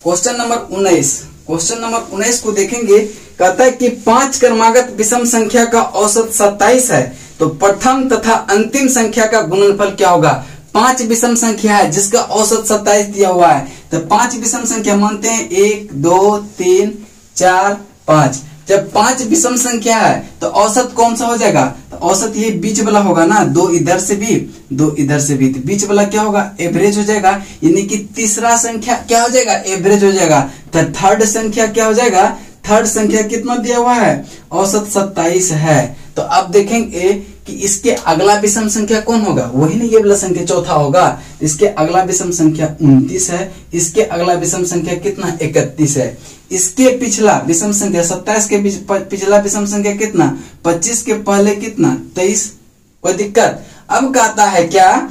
क्वेश्चन नंबर 19 को देखेंगे। कहता है कि 5 क्रमागत विषम संख्या का औसत 27 है, तो प्रथम तथा अंतिम संख्या का गुणनफल क्या होगा। 5 विषम संख्या है जिसका औसत 27 दिया हुआ है, तो 5 विषम संख्या मानते हैं 1 2 3 4 5। जब 5 विषम संख्या है तो औसत कौन सा हो जाएगा, तो औसत ये बीच वाला होगा ना, 2 इधर से भी 2 इधर से भी, तो बीच वाला क्या होगा, एवरेज हो जाएगा। यानी कि तीसरा संख्या क्या हो जाएगा, एवरेज हो जाएगा। तो थर्ड संख्या क्या हो जाएगा, थर्ड संख्या कितना दिया हुआ है, औसत 27 है। तो अब देखेंगे कि इसके अगला विषम संख्या कौन होगा, वही नहीं ये वाला संख्या चौथा होगा। इसके अगला विषम संख्या 29 है, इसके अगला विषम संख्या कितना 31 है, इसके पिछला विषम संख्या 27 के पिछला विषम संख्या कितना 25 के पहले कितना 23। कोई दिक्कत। अब कहता है क्या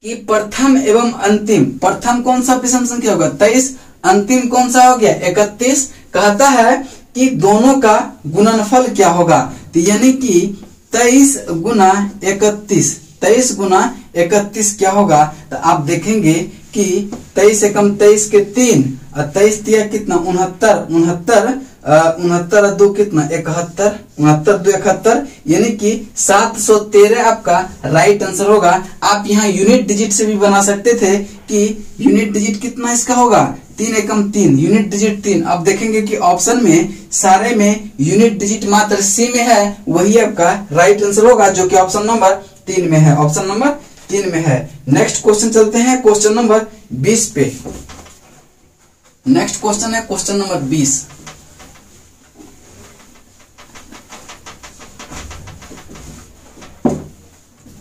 कि प्रथम एवं अंतिम, प्रथम कौन सा विषम संख्या होगा 23, अंतिम कौन सा हो गया 31। कहता है कि दोनों का गुणनफल क्या होगा, तो यानी कि 23 गुना 31 क्या होगा। तो आप देखेंगे कि 23 एकम 23 के 3 और 23 दिया कितना 69 2 कितना 71, 69 2 71, यानी कि 713 आपका राइट आंसर होगा। आप यहाँ यूनिट डिजिट से भी बना सकते थे कि यूनिट डिजिट कितना इसका होगा 3 एकम 3, यूनिट डिजिट 3। अब देखेंगे कि ऑप्शन में सारे में यूनिट डिजिट मात्र सी में है, वही आपका राइट आंसर होगा, जो कि ऑप्शन नंबर 3 में है, ऑप्शन नंबर 3 में है। नेक्स्ट क्वेश्चन चलते हैं क्वेश्चन नंबर 20 पे। नेक्स्ट क्वेश्चन है क्वेश्चन नंबर 20।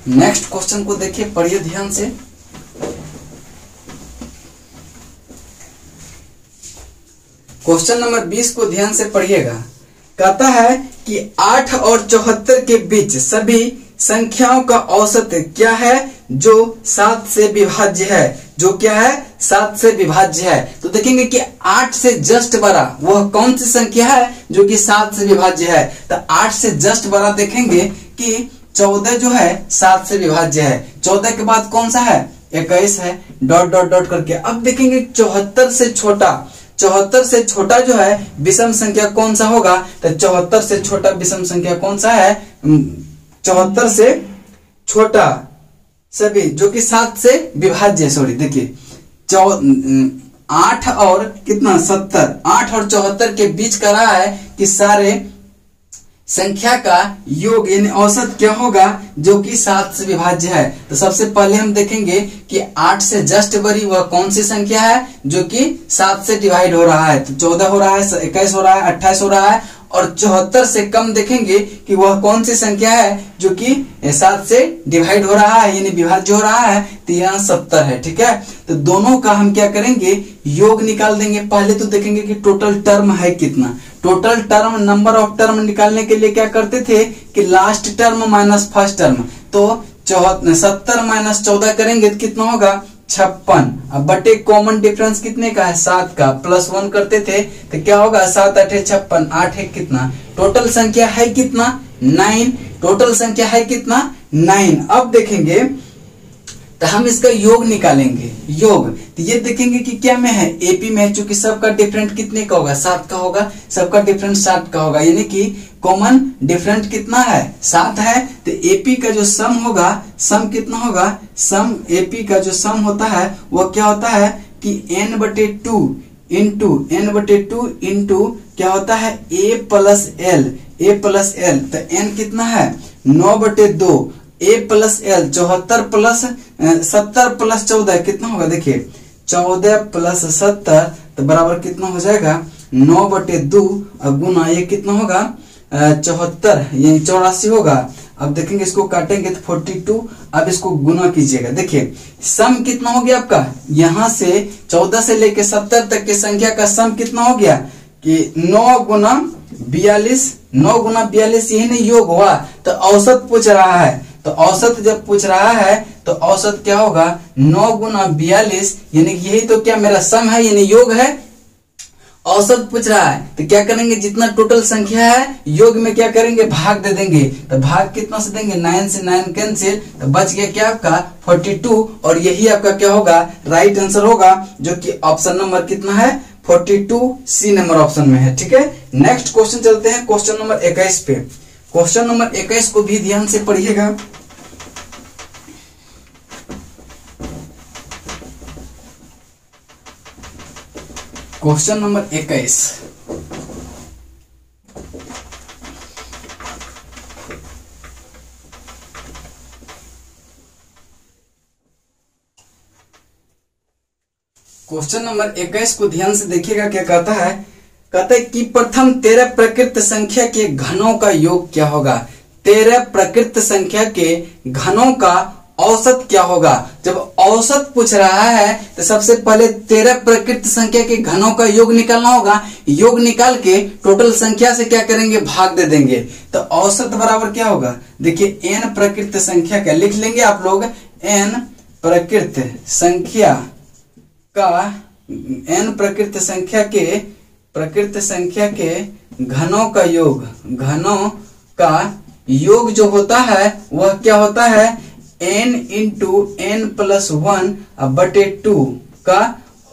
नेक्स्ट क्वेश्चन को देखिए, पढ़िए ध्यान से। क्वेश्चन नंबर 20 को ध्यान से पढ़िएगा। कहता है कि 8 और 74 के बीच सभी संख्याओं का औसत क्या है जो 7 से विभाज्य है, जो क्या है 7 से विभाज्य है। तो देखेंगे कि 8 से जस्ट बड़ा वह कौन सी संख्या है जो कि 7 से विभाज्य है। तो 8 से जस्ट बड़ा देखेंगे कि 14 जो है 7 से विभाज्य है। 14 के बाद कौन सा है 21 है, डॉट डॉट डॉट करके। अब देखेंगे 74 से छोटा जो है विषम संख्या कौन सा होगा। तो 74 से छोटा विषम संख्या कौन सा है, 74 से छोटा सभी जो कि 7 से विभाज्य है। सॉरी देखिए 8 और कितना 70, 8 और 74 के बीच का रहा है कि सारे संख्या का योग यानी औसत क्या होगा जो कि 7 से विभाज्य है। तो सबसे पहले हम देखेंगे कि 8 से जस्ट बड़ी वह कौन सी संख्या है जो कि 7 से डिवाइड हो रहा है। तो 14 हो रहा है, 21 हो रहा है, 28 हो रहा है। और 74 से कम देखेंगे कि वह कौन सी संख्या है जो कि 7 से डिवाइड हो रहा है यानी विभाज्य हो रहा है। तो यहाँ 70 है, ठीक है। तो दोनों का हम क्या करेंगे योग निकाल देंगे। पहले तो देखेंगे कि टोटल टर्म है कितना। Total term number of term निकालने के लिए क्या करते थे कि last term minus first term. तो 70 माइनस 14 करेंगे तो कितना होगा 56। अब बटे कॉमन डिफरेंस कितने का है 7 का, प्लस 1 करते थे तो क्या होगा 7 8 56, 8 है कितना। टोटल संख्या है कितना 9, टोटल संख्या है कितना 9। अब देखेंगे तो हम इसका योग निकालेंगे। योग तो ये देखेंगे कि क्या में है, एपी में है, चूंकि सबका डिफरेंट कितने का होगा, 7 का होगा, सबका डिफरेंट 7 का होगा, यानी कि कॉमन डिफरेंट कितना है, 7 है। तो एपी का जो सम होगा, सम कितना होगा, सम एपी का जो सम होता है वो क्या होता है कि n/2 इंटू क्या होता है a प्लस एल। तो n कितना है 9/2, a plus L 74 plus 70 plus 14 कितना होगा, देखिए 14 प्लस 70 तो बराबर कितना हो जाएगा 9/2 और गुना ये कितना होगा 74 यानी 84 होगा। अब देखेंगे इसको काटेंगे तो 42। अब इसको गुना कीजिएगा, देखिए सम कितना हो गया आपका, यहां से 14 से लेके 70 तक की संख्या का सम कितना हो गया कि 9 गुना 42, 9 गुना 42 यही नहीं योग हुआ। तो औसत पूछ रहा है, तो औसत जब पूछ रहा है तो औसत क्या होगा 9 गुना 42, यानी यही तो क्या मेरा सम है यानी योग है। औसत पूछ रहा है तो क्या करेंगे, जितना टोटल संख्या है योग में क्या करेंगे भाग दे देंगे। तो भाग कितना से देंगे, 9 से 9 कैंसिल, तो बच गया क्या आपका 42। और यही आपका क्या होगा राइट आंसर होगा, जो कि ऑप्शन नंबर कितना है 42 सी नंबर ऑप्शन में है। ठीक है, नेक्स्ट क्वेश्चन चलते हैं क्वेश्चन नंबर 21 पे। क्वेश्चन नंबर 21 को भी ध्यान से पढ़िएगा। क्वेश्चन नंबर 21, क्वेश्चन नंबर 21 को ध्यान से देखिएगा। क्या कहता है, कहता है कि प्रथम 13 प्रकृत संख्या के घनों का योग क्या होगा। 13 प्रकृत संख्या के घनों का औसत क्या होगा। जब औसत पूछ रहा है तो सबसे पहले 13 प्रकृत संख्या के घनों का योग निकालना होगा। योग निकाल के टोटल संख्या से क्या करेंगे भाग दे देंगे। तो औसत बराबर क्या होगा, देखिए n प्रकृत संख्या का लिख लेंगे आप लोग, n प्रकृत संख्या का, n प्रकृत संख्या के घनों का योग, घनों का योग जो होता है वह क्या होता है n इंटू n प्लस 1/2 का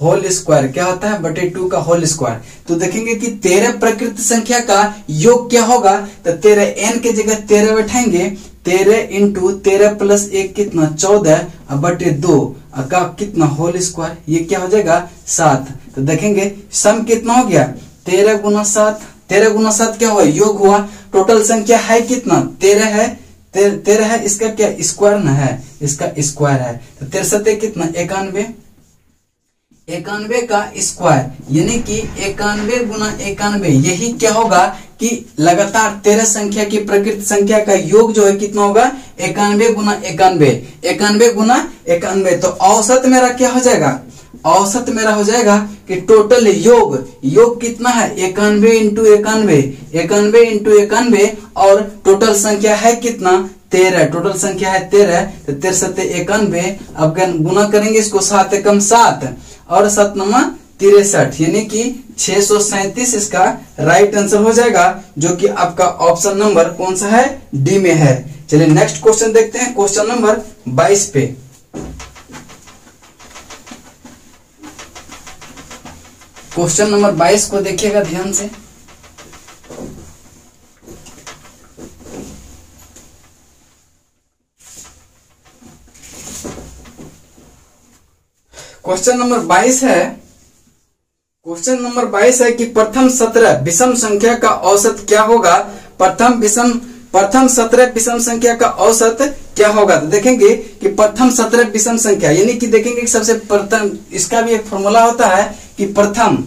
होल स्क्वायर, क्या होता है 2 का होल स्क्वायर। तो देखेंगे कि 13 प्रकृत संख्या का योग क्या होगा, तो 13 n के जगह 13 बैठाएंगे, 13 इंटू 13 प्लस 1 कितना 14/2 का कितना होल स्क्वायर, ये क्या हो जाएगा 7। तो देखेंगे सम कितना हो गया 13 गुना 7, 13 गुना 7 क्या हुआ योग हुआ। टोटल संख्या है कितना 13 है, 13 है, इसका क्या स्क्वायर ना है, इसका स्क्वायर है। तो 13 कितना 91, 91 का स्क्वायर यानी कि 91 गुना 91, यही क्या होगा कि लगातार 13 संख्या की प्रकृत संख्या का योग जो है कितना होगा 91 गुना 91, 91 गुना 91। तो औसत मेरा क्या हो जाएगा, औसत मेरा हो जाएगा कि टोटल योग कितना है 91 इंटू 91, 91 इंटू 91, और टोटल संख्या है कितना 13, टोटल संख्या है 13। तो 13 91, अब गुना करेंगे इसको 7 एकम 7 और 7 9 63, यानी कि 637 इसका राइट आंसर हो जाएगा, जो कि आपका ऑप्शन नंबर कौन सा है डी में है। चलिए नेक्स्ट क्वेश्चन देखते हैं क्वेश्चन नंबर 22 पे। क्वेश्चन नंबर 22 को देखिएगा ध्यान से। क्वेश्चन नंबर 22 है, क्वेश्चन नंबर 22 है कि प्रथम 17 विषम संख्या का औसत क्या होगा। प्रथम 17 विषम संख्या का औसत क्या होगा। तो देखेंगे कि प्रथम 17 विषम संख्या यानी कि देखेंगे कि सबसे प्रथम, इसका भी एक फॉर्मूला होता है कि प्रथम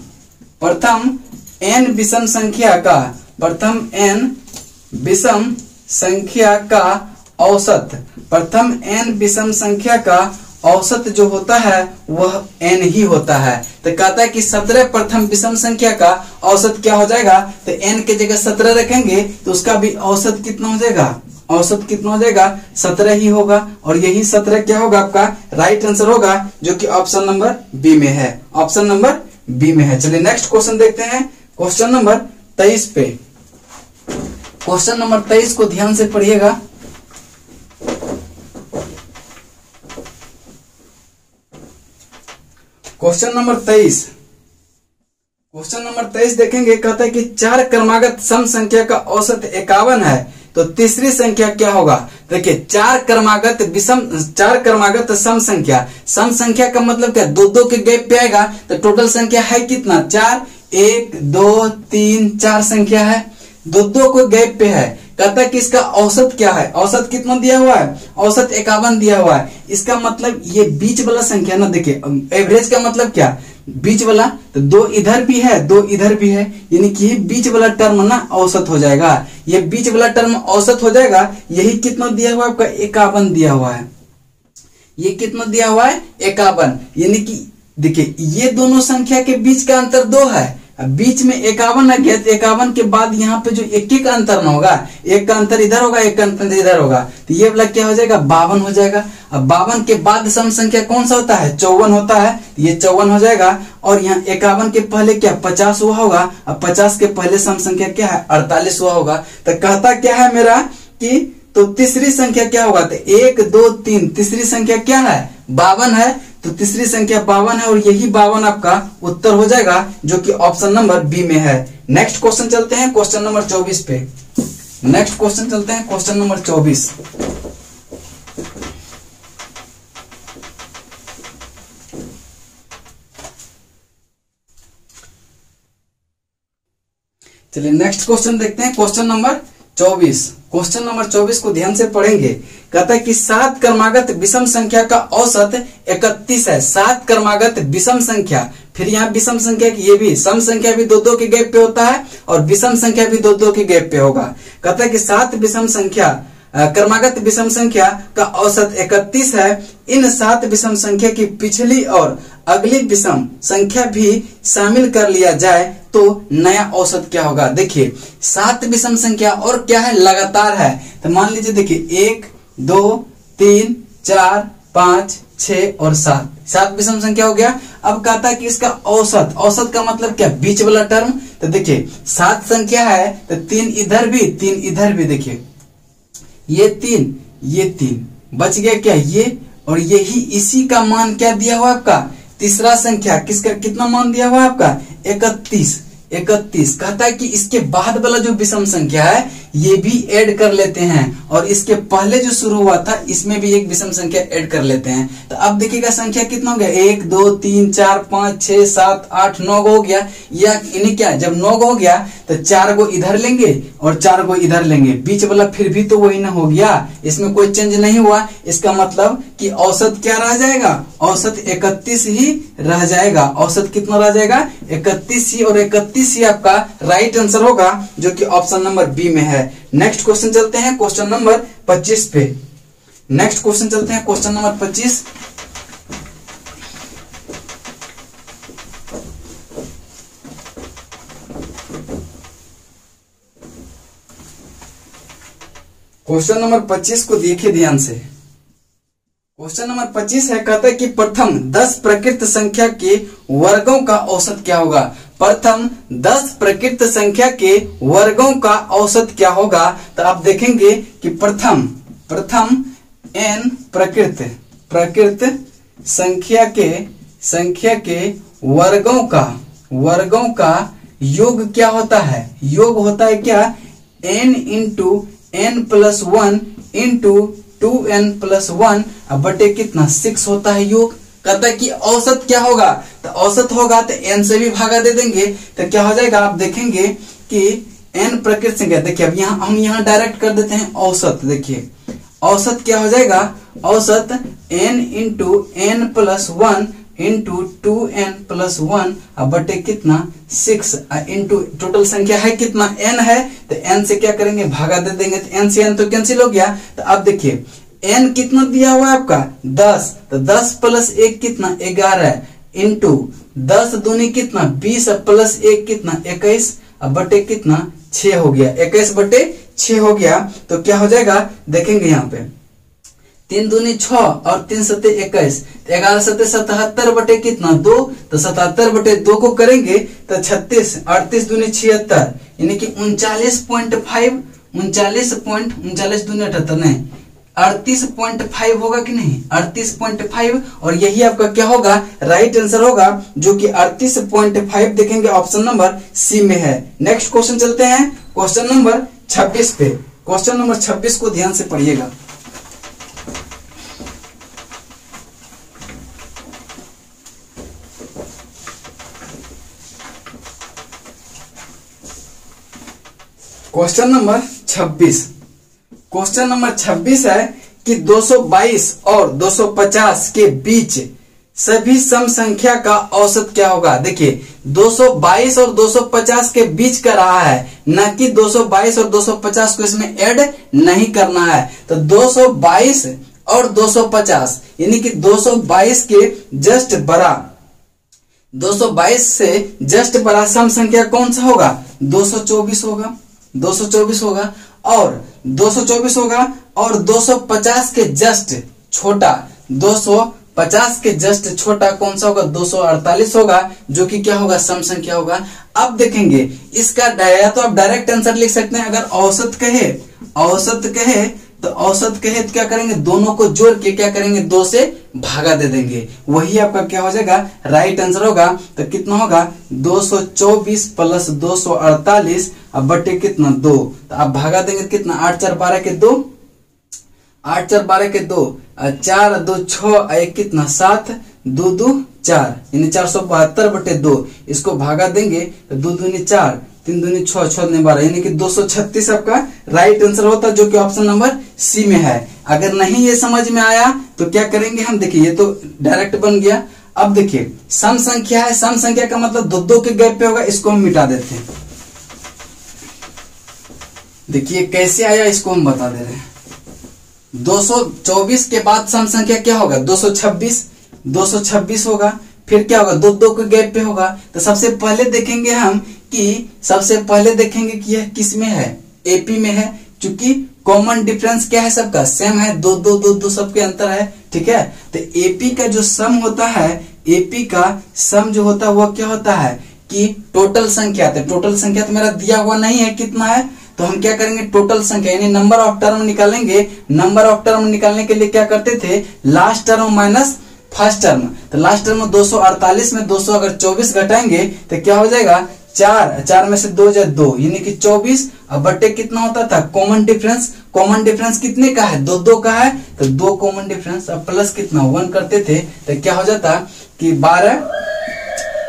n विषम संख्या का, प्रथम n विषम संख्या का औसत, प्रथम n विषम संख्या का औसत जो होता है वह n ही होता है। तो कहता है कि 17 प्रथम विषम संख्या का औसत क्या हो जाएगा, तो n के जगह 17 रखेंगे तो उसका भी औसत कितना हो जाएगा, औसत कितना हो जाएगा 17 ही होगा। और यही 17 क्या होगा आपका राइट आंसर होगा, जो कि ऑप्शन नंबर बी में है, ऑप्शन नंबर बी में है। चलिए नेक्स्ट क्वेश्चन देखते हैं क्वेश्चन नंबर 23 पे। क्वेश्चन नंबर 23 को ध्यान से पढ़िएगा। Question number 23। क्वेश्चन नंबर 23 देखेंगे, कहता है कि 4 क्रमागत सम संख्या का औसत 51 है, तो तीसरी संख्या क्या होगा। देखिए 4 क्रमागत सम संख्या का मतलब क्या, दो दो के गैप पे आएगा, तो टोटल संख्या है कितना 4, 1 2 3 4 संख्या है, दो दो को गैप पे है। कहता है कि इसका औसत क्या है, औसत कितना दिया हुआ है, औसत 51 दिया हुआ है। इसका मतलब ये बीच वाला संख्या ना, देखिए एवरेज का मतलब क्या, बीच वाला, तो 2 इधर भी है 2 इधर भी है, यानी कि ये बीच वाला टर्म ना औसत हो जाएगा, ये बीच वाला टर्म औसत हो जाएगा। यही कितना दिया हुआ है आपका 51 दिया हुआ है, ये कितना दिया हुआ है 51, यानी कि देखिए ये दोनों संख्या के बीच का अंतर 2 है, बीच में 51 आ गया, 51 के बाद यहाँ पे जो एक का अंतर ना होगा, एक का अंतर इधर होगा, एक का अंतर इधर होगा, तो ये वाला क्या हो जाएगा 52 हो जाएगा। अब 52 के बाद सम संख्या कौन सा होता है 54 होता है, तो ये 54 हो जाएगा। और यहाँ 51 के पहले क्या 50 हुआ होगा, अब 50 के पहले सम संख्या क्या है 48 हुआ होगा। तो कहता क्या है मेरा कि तो तीसरी संख्या क्या होगा, तो 1 2 3 तीसरी संख्या क्या है 52 है, तो तीसरी संख्या 52 है, और यही 52 आपका उत्तर हो जाएगा, जो कि ऑप्शन नंबर बी में है। नेक्स्ट क्वेश्चन चलते हैं क्वेश्चन नंबर 24 पे। नेक्स्ट क्वेश्चन चलते हैं क्वेश्चन नंबर 24। चलिए नेक्स्ट क्वेश्चन देखते हैं, क्वेश्चन नंबर 24। क्वेश्चन नंबर 24 को ध्यान से पढ़ेंगे। कहता है कि 7 क्रमागत विषम संख्या का औसत 31 है। 7 क्रमागत विषम संख्या, फिर यहाँ विषम संख्या की, ये भी सम संख्या भी 2 2 के गैप पे होता है और विषम संख्या भी 2 2 के गैप पे होगा। कहता है कि 7 विषम संख्या क्रमागत विषम संख्या का औसत 31 है। इन 7 विषम संख्या की पिछली और अगली विषम संख्या भी शामिल कर लिया जाए तो नया औसत क्या होगा। देखिए 7 विषम संख्या और क्या है लगातार है, तो मान लीजिए देखिए 1 2 3 4 5 6 और 7 विषम संख्या हो गया। अब कहता है कि इसका औसत, औसत का मतलब क्या बीच वाला टर्म, तो देखिए 7 संख्या है तो 3 इधर भी 3 इधर भी, देखिए ये 3 बच गया क्या ये, और यही इसी का मान क्या दिया हुआ आपका तीसरा संख्या, किसका कितना मान दिया हुआ आपका 31। कहता है कि इसके बाद वाला जो विषम संख्या है ये भी ऐड कर लेते हैं, और इसके पहले जो शुरू हुआ था इसमें भी एक विषम संख्या ऐड कर लेते हैं। तो अब देखिएगा संख्या कितना हो गया 1 2 3 4 5 6 7 8 9 हो गया, या इन्हें क्या जब 9 हो गया तो 4 को इधर लेंगे और 4 को इधर लेंगे, बीच वाला फिर भी तो वही ना हो गया, इसमें कोई चेंज नहीं हुआ। इसका मतलब कि औसत क्या रह जाएगा, औसत 31 ही रह जाएगा। औसत कितना रह जाएगा 31 ही, और 31 ही आपका राइट आंसर होगा, जो कि ऑप्शन नंबर बी में है। नेक्स्ट क्वेश्चन चलते हैं क्वेश्चन नंबर 25 पे। नेक्स्ट क्वेश्चन चलते हैं क्वेश्चन नंबर 25। क्वेश्चन नंबर 25 को देखिए ध्यान से। क्वेश्चन नंबर 25 है, कहता है कि प्रथम 10 प्रकृत संख्या के वर्गों का औसत क्या होगा। प्रथम 10 प्रकृत संख्या के वर्गों का औसत क्या होगा। तो आप देखेंगे कि प्रथम n प्रकृत संख्या के वर्गों का योग क्या होता है, योग होता है क्या n into n plus 1 into 2n plus 1 बटे कितना 6 होता है योग। कहता है कि औसत क्या होगा, तो औसत होगा तो n से भी भागा दे देंगे, तो क्या हो जाएगा आप देखेंगे कि n प्रकृत संख्या, देखिए अब हम यहाँ डायरेक्ट कर देते हैं औसत। देखिए औसत क्या हो जाएगा, औसत n into n plus 1 into 2n plus 1 बटे कितना 6 इंटू टोटल संख्या है कितना n है, तो n से क्या करेंगे भागा दे देंगे, तो n से n तो कैंसिल हो गया। तो अब देखिए n कितना दिया हुआ है आपका 10, तो 10 प्लस 1 कितना 11 इंटू 10 दूनी कितना 20 प्लस 1 कितना 21 बटे कितना 6 हो गया, 21 बटे 6 हो गया। तो क्या हो जाएगा देखेंगे यहाँ पे 3 दूनी 6 और 3 सत्ते 21, 11 सत्ते 77 बटे कितना 2, तो 77 बटे 2 को करेंगे तो 36, 38 दूनी 76 यानी कि 39.5, 39 दूनी 78 नहीं 38.5 होगा कि नहीं, 38.5, और यही आपका क्या होगा, राइट आंसर होगा, जो कि 38.5 देखेंगे ऑप्शन नंबर सी में है। नेक्स्ट क्वेश्चन चलते हैं क्वेश्चन नंबर 26 पे। क्वेश्चन नंबर 26 को ध्यान से पढ़िएगा। क्वेश्चन नंबर 26, क्वेश्चन नंबर 26 है कि 222 और 250 के बीच सभी सम संख्या का औसत क्या होगा। देखिए 222 और 250 के बीच का रहा है, न कि 222 और 250 को इसमें ऐड नहीं करना है। तो 222 और 250 यानी कि 222 के जस्ट बड़ा, 222 से जस्ट बड़ा सम संख्या कौन सा होगा, 224 होगा, 224 होगा, और 224 होगा, और 250 के जस्ट छोटा, 250 के जस्ट छोटा कौन सा होगा, 248 होगा, जो कि क्या होगा, सम संख्या होगा। अब देखेंगे इसका या तो आप डायरेक्ट आंसर लिख सकते हैं, अगर औसत कहे, औसत कहे तो औसत कहे तो क्या करेंगे, दोनों को जोड़ के क्या करेंगे, 2 से भागा दे देंगे, वही आपका क्या हो जाएगा, राइट आंसर होगा। तो कितना होगा, 224 प्लस 248 अब बटे कितना 2, तो आप भागा देंगे कितना, 8 4 12 के 2, 8 4 12 के 2, 4 2 6, 1 कितना 7, 2 2 4, यानी 472 बटे 2, इसको भागा देंगे तो 2 दूनी 4, 3 दूनी 6, 6 दूनी 12, यानी कि 236 आपका राइट आंसर होता है, जो कि ऑप्शन नंबर सी में है। अगर नहीं ये समझ में आया तो क्या करेंगे हम, देखिए ये तो डायरेक्ट बन गया। अब देखिए सम संख्या है, सम संख्या का मतलब 2 2 के गैप पे होगा, इसको हम मिटा देते हैं। देखिए कैसे आया, इसको हम बता दे रहे हैं। 224 के बाद सम संख्या क्या होगा, 226, 226 होगा, फिर क्या होगा, 2 2 के गैप पे होगा। तो सबसे पहले देखेंगे हम कि सबसे पहले देखेंगे कि यह किस में है, एपी में है, क्योंकि कॉमन डिफरेंस क्या है, सबका सेम है, 2 2 2 2 सबके अंतर है, ठीक है। तो एपी का जो सम होता है, एपी का सम जो होता है वो क्या होता है कि टोटल संख्या, तो टोटल संख्या तो मेरा दिया हुआ नहीं है कितना है, तो हम क्या करेंगे, टोटल संख्या यानी नंबर ऑफ टर्म निकालेंगे। नंबर ऑफ टर्म निकालने के लिए क्या करते थे, last term minus first term. तो लास्ट टर्म 248 में 200 अगर 24 घटाएंगे तो क्या हो जाएगा, 4 4 में से 2 जाए 2, यानी कि 24। अब बटे कितना होता था, कॉमन डिफरेंस, कॉमन डिफरेंस कितने का है, 2 2 का है, तो 2 कॉमन डिफरेंस। अब प्लस कितना 1 करते थे तो क्या हो जाता कि 12,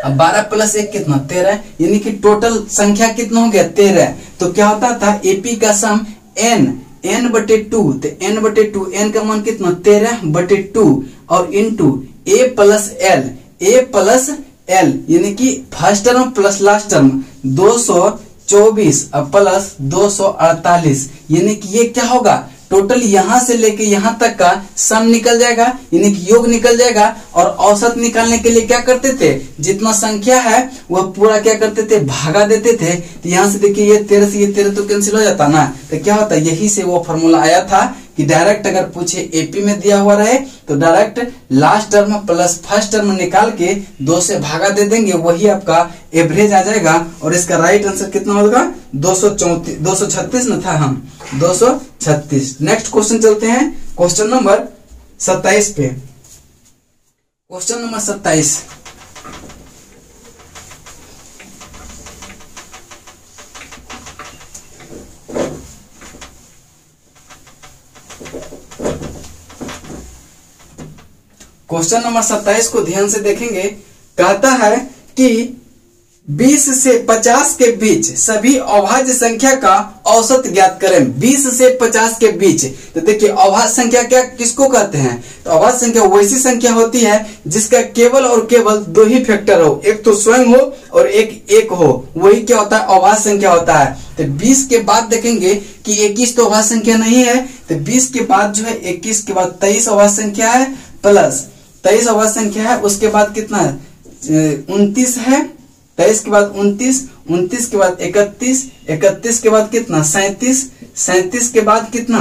अब 12 प्लस 1 कितना 13, यानी कि टोटल संख्या कितना हो गया 13। तो क्या होता था, एपी का सम n बटे 2, तो n बटे 2, n का मान कितना 13 बटे 2, और इंटू a प्लस l, यानी कि first term plus last term 224 plus 248, यानी कि ये क्या होगा, टोटल यहां से लेके यहां तक का सम निकल जाएगा, यानी कि योग निकल जाएगा। और औसत निकालने के लिए क्या करते थे, जितना संख्या है वह पूरा क्या करते थे, भागा देते थे। तो यहां से देखिए ये 13 से ये 13 तो कैंसिल हो जाता ना, तो क्या होता, यही से वो फॉर्मूला आया था कि डायरेक्ट अगर पूछे एपी में दिया हुआ रहे तो direct last term plus first term निकाल के 2 से भागा दे देंगे, वही आपका एवरेज आ जाएगा। और इसका राइट आंसर कितना होगा, 236 न था, हम 236। नेक्स्ट क्वेश्चन चलते हैं क्वेश्चन नंबर 27 पे। क्वेश्चन नंबर 27, क्वेश्चन नंबर 27 को ध्यान से देखेंगे। कहता है कि 20 से 50 के बीच सभी अभाज्य संख्या का औसत ज्ञात करें। 20 से 50 के बीच, तो देखिए अभाज्य संख्या क्या किसको कहते हैं, तो अभाज्य संख्या वैसी संख्या होती है जिसका केवल और केवल 2 ही फैक्टर हो, एक तो स्वयं हो और एक हो, वही क्या होता है, अभाज्य संख्या होता है। तो 20 के बाद देखेंगे कि 21 तो अभाज्य संख्या नहीं है, तो 20 के बाद जो है 21 के बाद 23 अभाज्य संख्या है, प्लस 23 अभाज्य संख्या है, उसके बाद कितना 29 है, 23 के बाद 29, 29 के बाद 31, 31 के बाद कितना 37, 37 के बाद कितना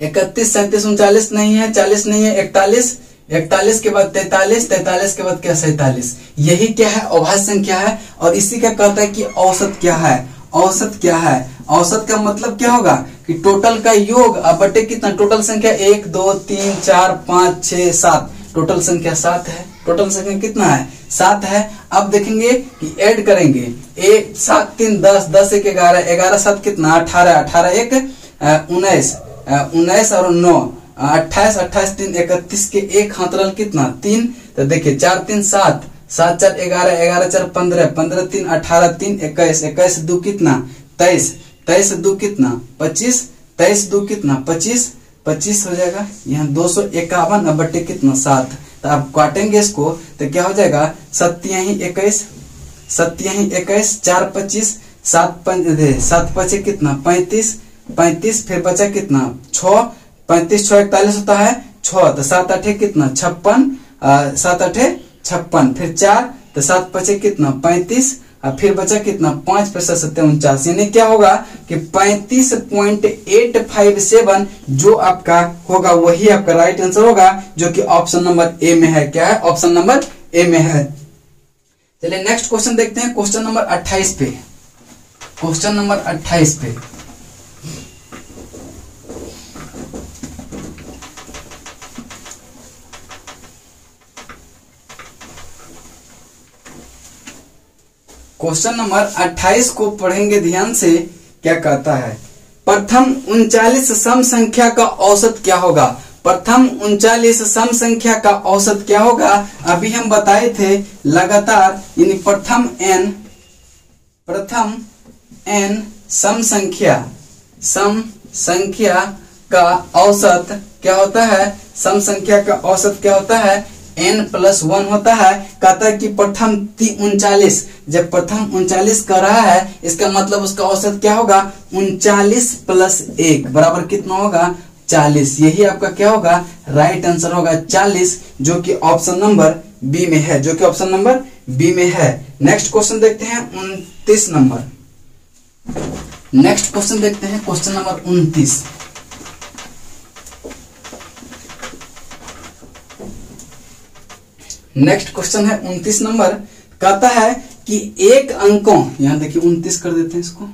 31, 37, 39 नहीं है, 40 नहीं है, 41, 41 के बाद 43, 43 के बाद क्या 47। यही क्या है, अभाज्य संख्या है। और इसी का कहता है कि औसत क्या है, औसत क्या है, औसत का मतलब क्या होगा कि टोटल का योग अब बटे कितना, टोटल संख्या 1 2 3 4 5 6 7, टोटल संख्या 7 है। टोटल संख्या कितना है, 7 है। अब देखेंगे कि ऐड करेंगे, 1 7 3 10, 10 1 11, 11 7 कितना 18, 18 1 19, 19 और 9 28, 28 3 31 के एक हाथ रल कितना 3। तो देखिए 4 3 7, 7 4 11, 11 4 15, 15 3 18, 3 21, 21 2 कितना 23, 23 2 कितना 25, 23 2 कितना 25, 25 हो जाएगा। यहाँ 251 अब बटे कितना 7। तो आप काटेंगे इसको तो क्या हो जाएगा, 7 यही 21, 7 यही 21, 4 25, 7 5 कितना 35, 35 फिर बचा कितना 6, 35 6 41 होता है 6, तो 7 8 कितना 56, 7 8 56, फिर 4 तो 7 5 कितना 35, और फिर बचा कितना 5 5 7 49, यानी क्या होगा कि 35.857 जो आपका होगा वही आपका राइट आंसर होगा, जो कि ऑप्शन नंबर ए में है। क्या है, ऑप्शन नंबर ए में है। चलिए नेक्स्ट क्वेश्चन देखते हैं, क्वेश्चन नंबर 28 पे। क्वेश्चन नंबर 28 पे क्वेश्चन नंबर 28 को पढ़ेंगे ध्यान से। क्या कहता है, प्रथम 39 सम संख्या का औसत क्या होगा। प्रथम 39 सम संख्या का औसत क्या होगा, अभी हम बताए थे लगातार, यानी प्रथम n सम संख्या का औसत क्या होता है, सम संख्या का औसत क्या होता है, n+1 होता है। कहता है कि प्रथम 39, जब प्रथम 39 कर रहा है इसका मतलब उसका औसत क्या होगा, 39 + 1 बराबर कितना होगा 40। यही आपका क्या होगा, राइट आंसर होगा 40, जो कि ऑप्शन नंबर बी में है, जो कि ऑप्शन नंबर बी में है। नेक्स्ट क्वेश्चन देखते हैं 29 नंबर। नेक्स्ट क्वेश्चन देखते हैं क्वेश्चन नंबर 29। नेक्स्ट क्वेश्चन है 29 नंबर। कहता है कि एक अंकों, यहां देखिए 29 कर देते हैं इसको,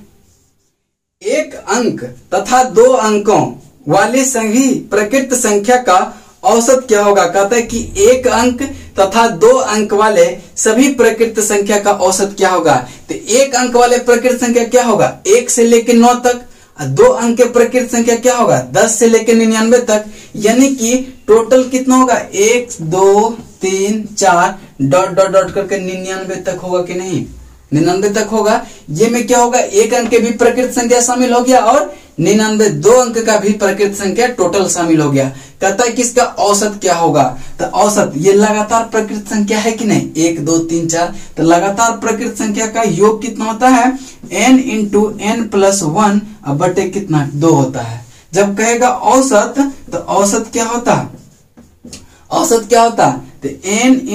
एक अंक तथा 2 अंकों वाली सभी प्रकृत संख्या का औसत क्या होगा। कहता है कि एक अंक तथा 2 अंक वाले सभी प्रकृत संख्या का औसत क्या होगा। तो एक अंक वाले प्रकृत संख्या क्या होगा, 1 से लेकर 9 तक। 2 अंक के प्रकृत संख्या क्या होगा, 10 से लेकर 99 तक। यानी कि टोटल कितना होगा, 1 2 3 4 डॉट डॉट डॉट करके 99 तक होगा कि नहीं, 99 तक होगा। ये में क्या होगा, एक अंक के भी प्रकृत संख्या शामिल हो गया और 99 2 अंक का भी प्रकृत संख्या टोटल शामिल हो गया। कहता है कि इसका औसत क्या होगा। तो औसत ये लगातार प्रकृत संख्या है कि नहीं, 1 2 3 4, तो लगातार प्रकृत संख्या का योग कितना होता है, n × n+1 बटे कितना 2 होता है। जब कहेगा औसत तो औसत क्या होता, औसत क्या होता, तो n ×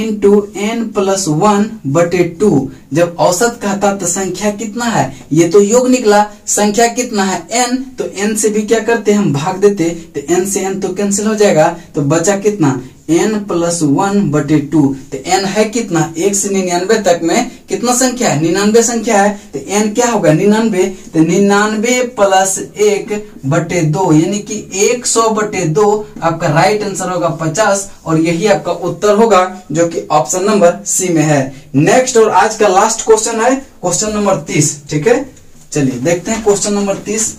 n+1 बटे 2। जब औसत कहता तो संख्या कितना है, ये तो योग निकला, संख्या कितना है n, तो n से भी क्या करते हम भाग देते, तो n से n तो कैंसिल हो जाएगा, तो बचा कितना n+1 बटे 2। तो n है कितना, 1 से 99 तक में कितना संख्या है, 99 संख्या है। तो n क्या होगा 99, तो 99 + 1 बटे 2, यानी कि 100 बटे 2 आपका राइट आंसर होगा 50, और यही आपका उत्तर होगा, जो कि ऑप्शन नंबर सी में है। नेक्स्ट और आज का लास्ट क्वेश्चन है क्वेश्चन नंबर 30। ठीक है, चलिए देखते हैं question number 30।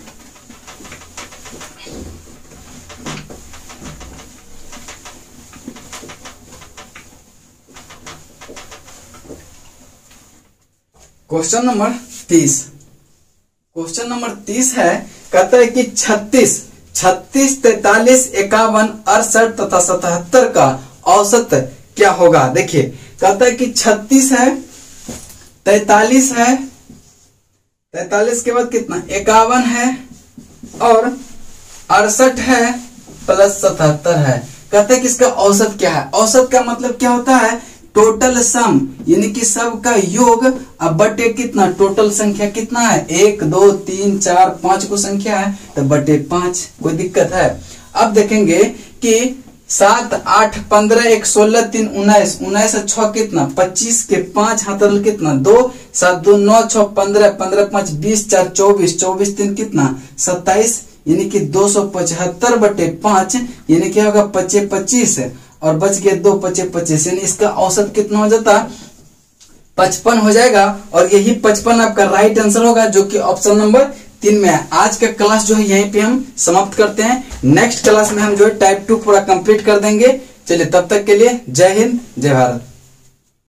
Question number 30, question number 30 है। कहता है कि 36, 43, 43, 51, 68 तथा 77 का औसत क्या होगा। देखिए कहता है कि 36 है, 43 है, 43 के बाद कितना 51 है, और 68 है प्लस 77 है। कहता है कि इसका औसत क्या है। औसत का मतलब क्या होता है, टोटल सम, यानी कि सब का योग अब बटे कितना, टोटल संख्या कितना है, 1 2 3 4 5 को संख्या है, तो बटे 5। कोई दिक्कत है। अब देखेंगे कि 7 8 15 1 16 3 19 19 और 6 कितना 25 के 5 हाथ कितना 2 7 2 9 6 15 15 5 20 4 24 24 3 कितना 27 यानी कि 275/5 यानी क्या होगा 25 25 और बच गए 2 25 25 यानी इसका औसत कितना हो जाता 55 हो जाएगा। और यही 55 आपका राइट आंसर होगा जो कि ऑप्शन नंबर 3 में है। आज का क्लास जो है यहीं पे हम समाप्त करते हैं। नेक्स्ट क्लास में हम जो है टाइप 2 पूरा कंप्लीट कर देंगे। चलिए तब तक के लिए जय हिंद जय भारत।